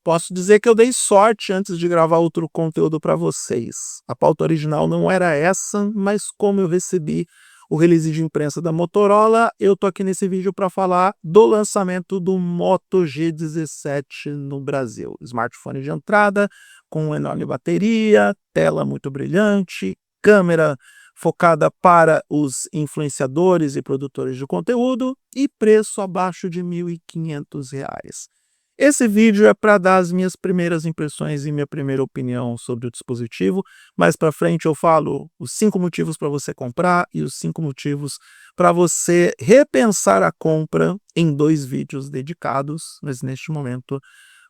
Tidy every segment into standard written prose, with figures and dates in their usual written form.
Posso dizer que eu dei sorte antes de gravar outro conteúdo para vocês. A pauta original não era essa, mas como eu recebi o release de imprensa da Motorola, eu tô aqui nesse vídeo para falar do lançamento do Moto G17 no Brasil. Smartphone de entrada, com enorme bateria, tela muito brilhante, câmera focada para os influenciadores e produtores de conteúdo e preço abaixo de R$ 1.500. Esse vídeo é para dar as minhas primeiras impressões e minha primeira opinião sobre o dispositivo. Mais para frente eu falo os 5 motivos para você comprar e os 5 motivos para você repensar a compra em 2 vídeos dedicados, mas neste momento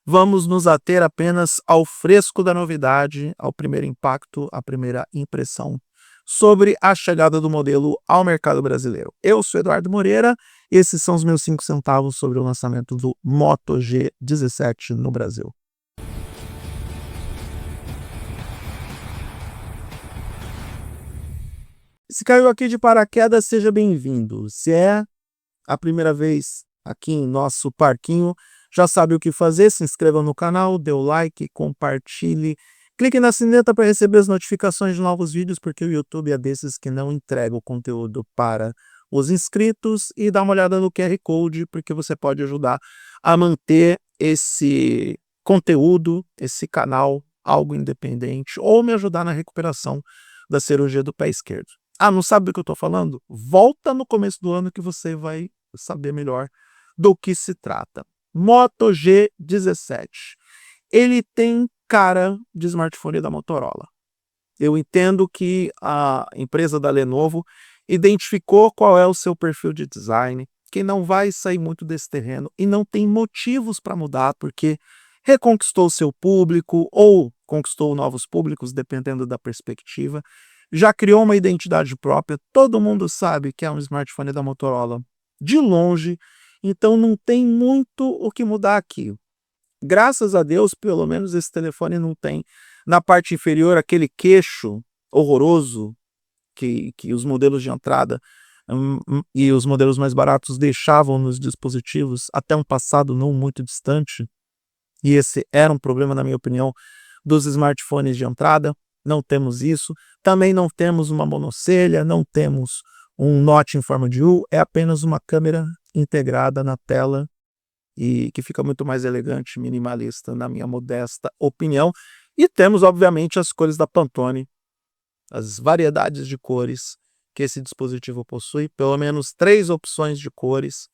vamos nos ater apenas ao fresco da novidade, ao primeiro impacto, à primeira impressão sobre a chegada do modelo ao mercado brasileiro. Eu sou Eduardo Moreira, esses são os meus 5 centavos sobre o lançamento do Moto G17 no Brasil. Se caiu aqui de paraquedas, seja bem-vindo. Se é a primeira vez aqui em nosso parquinho, já sabe o que fazer, se inscreva no canal, dê o like, compartilhe, clique na sineta para receber as notificações de novos vídeos, porque o YouTube é desses que não entrega o conteúdo para os inscritos, e dá uma olhada no QR Code, porque você pode ajudar a manter esse conteúdo, esse canal, algo independente, ou me ajudar na recuperação da cirurgia do pé esquerdo. Ah, não sabe do que eu estou falando? Volta no começo do ano que você vai saber melhor do que se trata. Moto G17. Ele tem cara de smartphone da Motorola. Eu entendo que a empresa da Lenovo identificou qual é o seu perfil de design, que não vai sair muito desse terreno e não tem motivos para mudar, porque reconquistou o seu público ou conquistou novos públicos, dependendo da perspectiva. Já criou uma identidade própria, todo mundo sabe que é um smartphone da Motorola de longe, então não tem muito o que mudar aqui. Graças a Deus, pelo menos esse telefone não tem na parte inferior aquele queixo horroroso que os modelos de entrada e os modelos mais baratos deixavam nos dispositivos até um passado não muito distante. E esse era um problema, na minha opinião, dos smartphones de entrada. Não temos isso. Também não temos uma monocelha, não temos um notch em forma de U, é apenas uma câmera integrada na tela e que fica muito mais elegante, minimalista, na minha modesta opinião. E temos, obviamente, as cores da Pantone, as variedades de cores que esse dispositivo possui, pelo menos 3 opções de cores,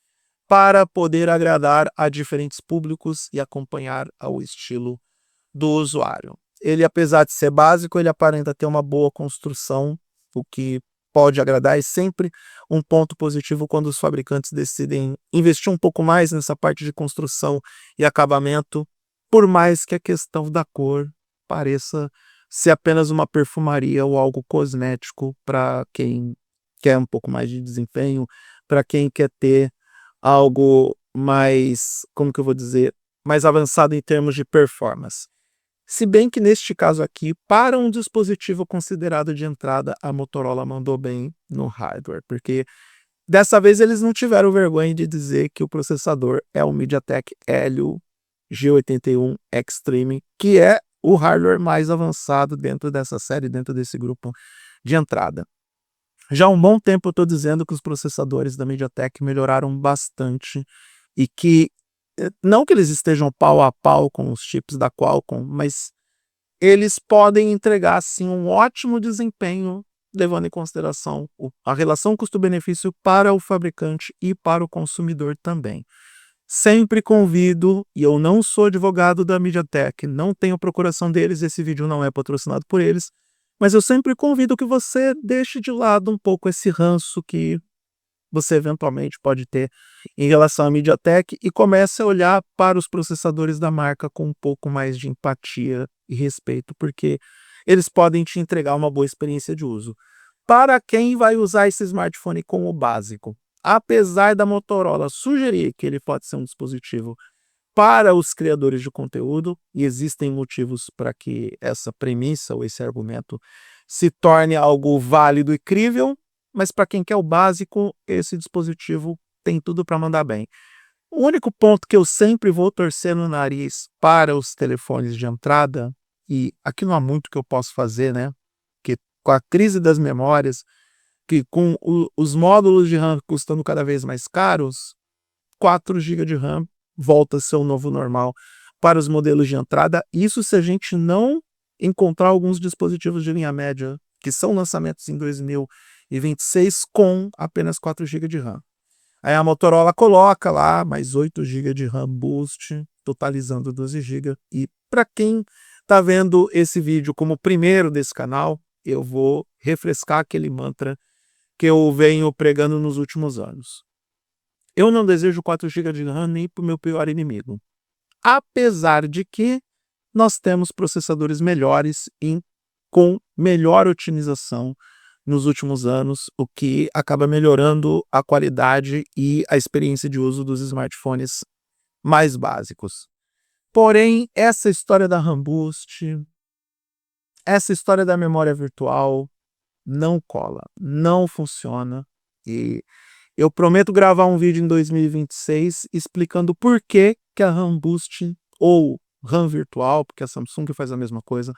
para poder agradar a diferentes públicos e acompanhar ao estilo do usuário. Ele, apesar de ser básico, ele aparenta ter uma boa construção, o que pode agradar, e sempre um ponto positivo quando os fabricantes decidem investir um pouco mais nessa parte de construção e acabamento, por mais que a questão da cor pareça ser apenas uma perfumaria ou algo cosmético para quem quer um pouco mais de desempenho, para quem quer ter algo mais, como que eu vou dizer, mais avançado em termos de performance. Se bem que neste caso aqui, para um dispositivo considerado de entrada, a Motorola mandou bem no hardware, porque dessa vez eles não tiveram vergonha de dizer que o processador é o MediaTek Helio G81 Extreme, que é o hardware mais avançado dentro dessa série, dentro desse grupo de entrada. Já há um bom tempo eu estou dizendo que os processadores da MediaTek melhoraram bastante e que não que eles estejam pau a pau com os chips da Qualcomm, mas eles podem entregar sim um ótimo desempenho, levando em consideração a relação custo-benefício para o fabricante e para o consumidor também. Sempre convido, e eu não sou advogado da MediaTek, não tenho procuração deles, esse vídeo não é patrocinado por eles, mas eu sempre convido que você deixe de lado um pouco esse ranço que você eventualmente pode ter em relação à MediaTek e comece a olhar para os processadores da marca com um pouco mais de empatia e respeito, porque eles podem te entregar uma boa experiência de uso. Para quem vai usar esse smartphone como básico, apesar da Motorola sugerir que ele pode ser um dispositivo para os criadores de conteúdo, e existem motivos para que essa premissa ou esse argumento se torne algo válido e crível, mas para quem quer o básico, esse dispositivo tem tudo para mandar bem. O único ponto que eu sempre vou torcer no nariz para os telefones de entrada, e aqui não há muito que eu posso fazer, né? Que com a crise das memórias, que com os módulos de RAM custando cada vez mais caros, 4 GB de RAM volta a ser o novo normal para os modelos de entrada. Isso se a gente não encontrar alguns dispositivos de linha média que são lançamentos em 2026 com apenas 4 GB de RAM. Aí a Motorola coloca lá mais 8 GB de RAM Boost, totalizando 12 GB. E para quem está vendo esse vídeo como primeiro desse canal, eu vou refrescar aquele mantra que eu venho pregando nos últimos anos. Eu não desejo 4 GB de RAM nem para o meu pior inimigo. Apesar de que nós temos processadores melhores com melhor otimização nos últimos anos, o que acaba melhorando a qualidade e a experiência de uso dos smartphones mais básicos. Porém, essa história da RAM Boost, essa história da memória virtual não cola, não funciona. E eu prometo gravar um vídeo em 2026 explicando por que a RAM Boost ou RAM virtual, porque a Samsung faz a mesma coisa,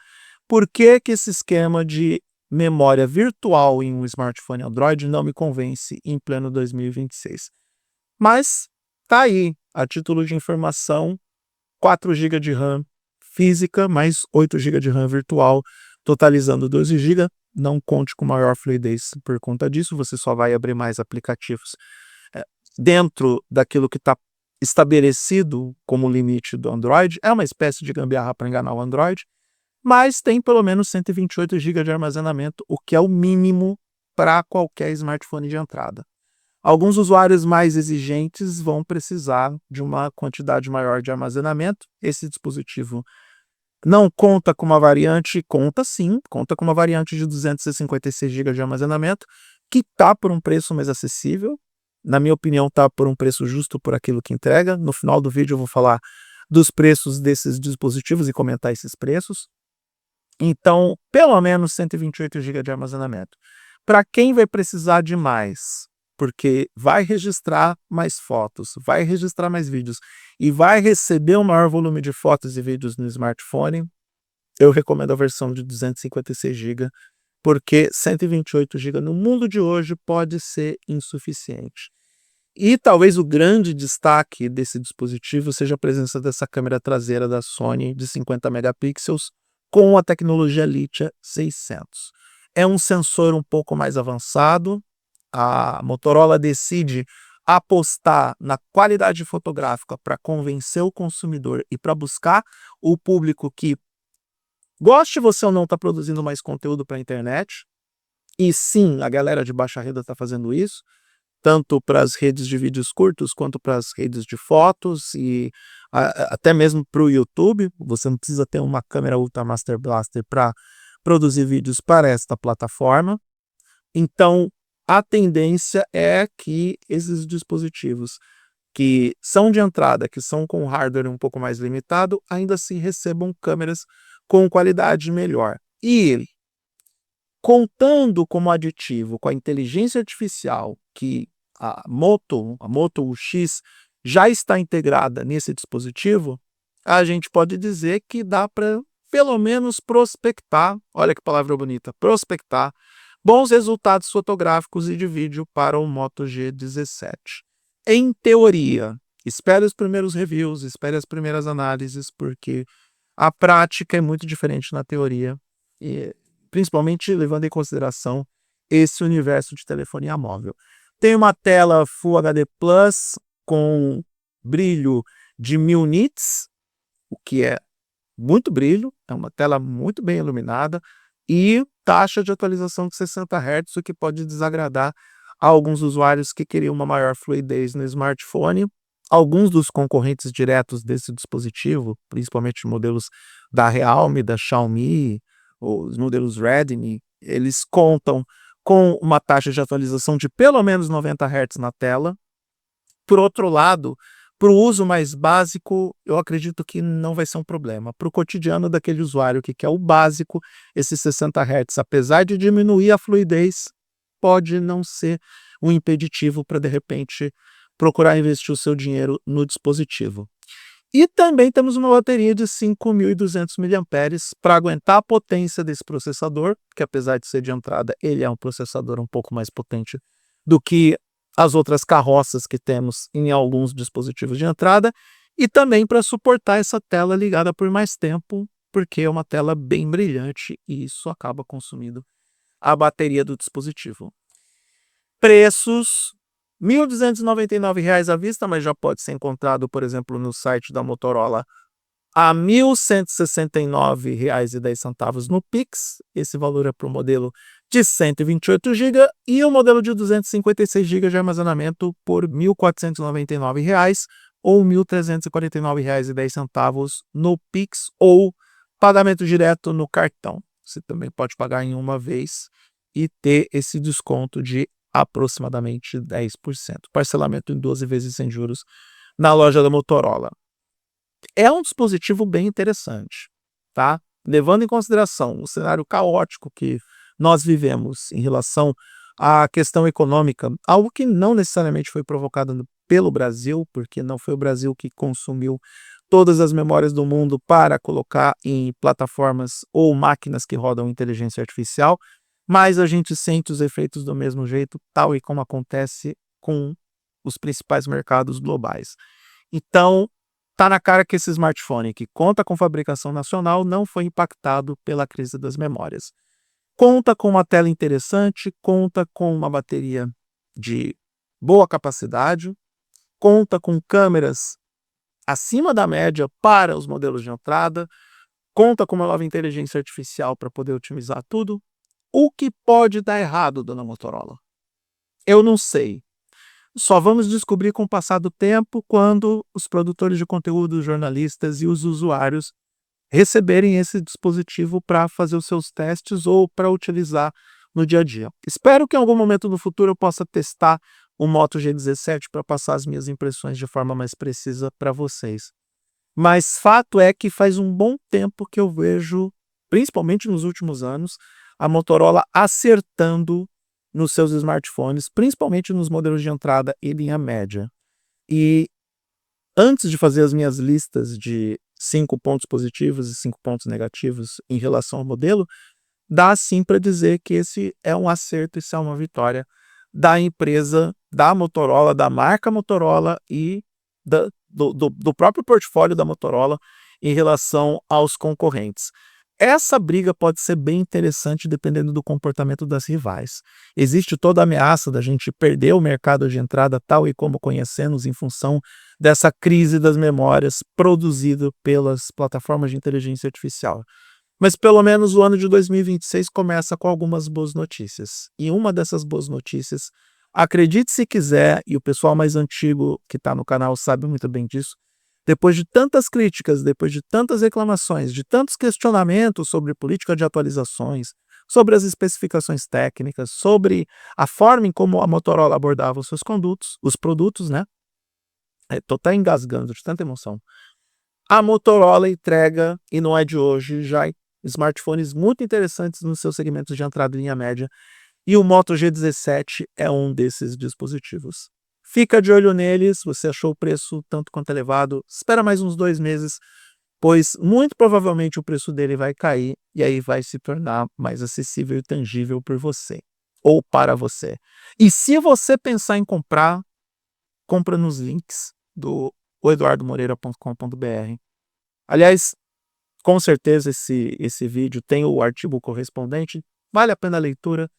por que esse esquema de memória virtual em um smartphone Android não me convence em pleno 2026. Mas tá aí, a título de informação, 4 GB de RAM física mais 8 GB de RAM virtual, totalizando 12 GB. Não conte com maior fluidez por conta disso, você só vai abrir mais aplicativos dentro daquilo que está estabelecido como limite do Android. É uma espécie de gambiarra para enganar o Android, mas tem pelo menos 128 GB de armazenamento, o que é o mínimo para qualquer smartphone de entrada. Alguns usuários mais exigentes vão precisar de uma quantidade maior de armazenamento. Esse dispositivo não conta com uma variante, conta sim, conta com uma variante de 256 GB de armazenamento, que está por um preço mais acessível. Na minha opinião, está por um preço justo por aquilo que entrega. No final do vídeo eu vou falar dos preços desses dispositivos e comentar esses preços. Então, pelo menos 128 GB de armazenamento. Para quem vai precisar de mais, porque vai registrar mais fotos, vai registrar mais vídeos e vai receber um maior volume de fotos e vídeos no smartphone, eu recomendo a versão de 256 GB, porque 128 GB no mundo de hoje pode ser insuficiente. E talvez o grande destaque desse dispositivo seja a presença dessa câmera traseira da Sony de 50 megapixels com a tecnologia Litia 600. É um sensor um pouco mais avançado. A Motorola decide apostar na qualidade fotográfica para convencer o consumidor e para buscar o público que, goste você ou não, está produzindo mais conteúdo para a internet. E sim, a galera de baixa renda está fazendo isso, tanto para as redes de vídeos curtos quanto para as redes de fotos e até mesmo para o YouTube. Você não precisa ter uma câmera Ultra Master Blaster para produzir vídeos para esta plataforma. Então, a tendência é que esses dispositivos que são de entrada, que são com hardware um pouco mais limitado, ainda assim recebam câmeras com qualidade melhor. E contando como aditivo com a inteligência artificial que a Moto X já está integrada nesse dispositivo, a gente pode dizer que dá para pelo menos prospectar, olha que palavra bonita, prospectar bons resultados fotográficos e de vídeo para o Moto G17. Em teoria, espere os primeiros reviews, espere as primeiras análises, porque a prática é muito diferente na teoria, e principalmente levando em consideração esse universo de telefonia móvel. Tem uma tela Full HD Plus com brilho de 1000 nits, o que é muito brilho, é uma tela muito bem iluminada, e taxa de atualização de 60 Hz, o que pode desagradar a alguns usuários que queriam uma maior fluidez no smartphone. Alguns dos concorrentes diretos desse dispositivo, principalmente modelos da Realme, da Xiaomi, os modelos Redmi, eles contam com uma taxa de atualização de pelo menos 90 Hz na tela. Por outro lado, para o uso mais básico, eu acredito que não vai ser um problema. Para o cotidiano daquele usuário que quer o básico, esses 60 Hz, apesar de diminuir a fluidez, pode não ser um impeditivo para, de repente, procurar investir o seu dinheiro no dispositivo. E também temos uma bateria de 5.200 mAh para aguentar a potência desse processador, que apesar de ser de entrada, ele é um processador um pouco mais potente do que as outras carroças que temos em alguns dispositivos de entrada, e também para suportar essa tela ligada por mais tempo, porque é uma tela bem brilhante e isso acaba consumindo a bateria do dispositivo. Preços: R$ 1.299 à vista, mas já pode ser encontrado, por exemplo, no site da Motorola a R$ 1.169,10 no Pix. Esse valor é para o modelo de 128 GB e o modelo de 256 GB de armazenamento por R$ 1.499 ou R$ 1.349,10 no Pix ou pagamento direto no cartão. Você também pode pagar em uma vez e ter esse desconto de aproximadamente 10%. Parcelamento em 12 vezes sem juros na loja da Motorola. É um dispositivo bem interessante, tá? Levando em consideração o cenário caótico que nós vivemos em relação à questão econômica, algo que não necessariamente foi provocado pelo Brasil, porque não foi o Brasil que consumiu todas as memórias do mundo para colocar em plataformas ou máquinas que rodam inteligência artificial, mas a gente sente os efeitos do mesmo jeito, tal e como acontece com os principais mercados globais. Então, tá na cara que esse smartphone, que conta com fabricação nacional, não foi impactado pela crise das memórias. Conta com uma tela interessante, conta com uma bateria de boa capacidade, conta com câmeras acima da média para os modelos de entrada, conta com uma nova inteligência artificial para poder otimizar tudo. O que pode dar errado, dona Motorola? Eu não sei. Só vamos descobrir com o passar do tempo, quando os produtores de conteúdo, os jornalistas e os usuários receberem esse dispositivo para fazer os seus testes ou para utilizar no dia a dia. Espero que em algum momento no futuro eu possa testar o Moto G17 para passar as minhas impressões de forma mais precisa para vocês. Mas fato é que faz um bom tempo que eu vejo, principalmente nos últimos anos, a Motorola acertando nos seus smartphones, principalmente nos modelos de entrada e linha média. E antes de fazer as minhas listas de 5 pontos positivos e 5 pontos negativos em relação ao modelo, dá sim para dizer que esse é um acerto, isso é uma vitória da empresa, da Motorola, da marca Motorola e do próprio portfólio da Motorola em relação aos concorrentes. Essa briga pode ser bem interessante dependendo do comportamento das rivais. Existe toda a ameaça da gente perder o mercado de entrada tal e como conhecemos em função dessa crise das memórias produzida pelas plataformas de inteligência artificial. Mas pelo menos o ano de 2026 começa com algumas boas notícias. E uma dessas boas notícias, acredite se quiser, e o pessoal mais antigo que está no canal sabe muito bem disso, depois de tantas críticas, depois de tantas reclamações, de tantos questionamentos sobre política de atualizações, sobre as especificações técnicas, sobre a forma em como a Motorola abordava os seus produtos, né? Tô até engasgando de tanta emoção. A Motorola entrega, e não é de hoje, já smartphones muito interessantes nos seus segmentos de entrada em linha média, e o Moto G17 é um desses dispositivos. Fica de olho neles, você achou o preço tanto quanto elevado, espera mais uns 2 meses, pois muito provavelmente o preço dele vai cair e aí vai se tornar mais acessível e tangível por você, ou para você. E se você pensar em comprar, compra nos links do eduardomoreira.com.br. Aliás, com certeza esse vídeo tem o artigo correspondente, vale a pena a leitura,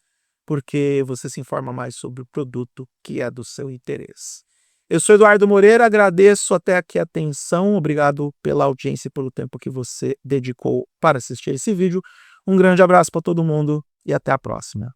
porque você se informa mais sobre o produto que é do seu interesse. Eu sou Eduardo Moreira, agradeço até aqui a atenção, obrigado pela audiência e pelo tempo que você dedicou para assistir esse vídeo. Um grande abraço para todo mundo e até a próxima.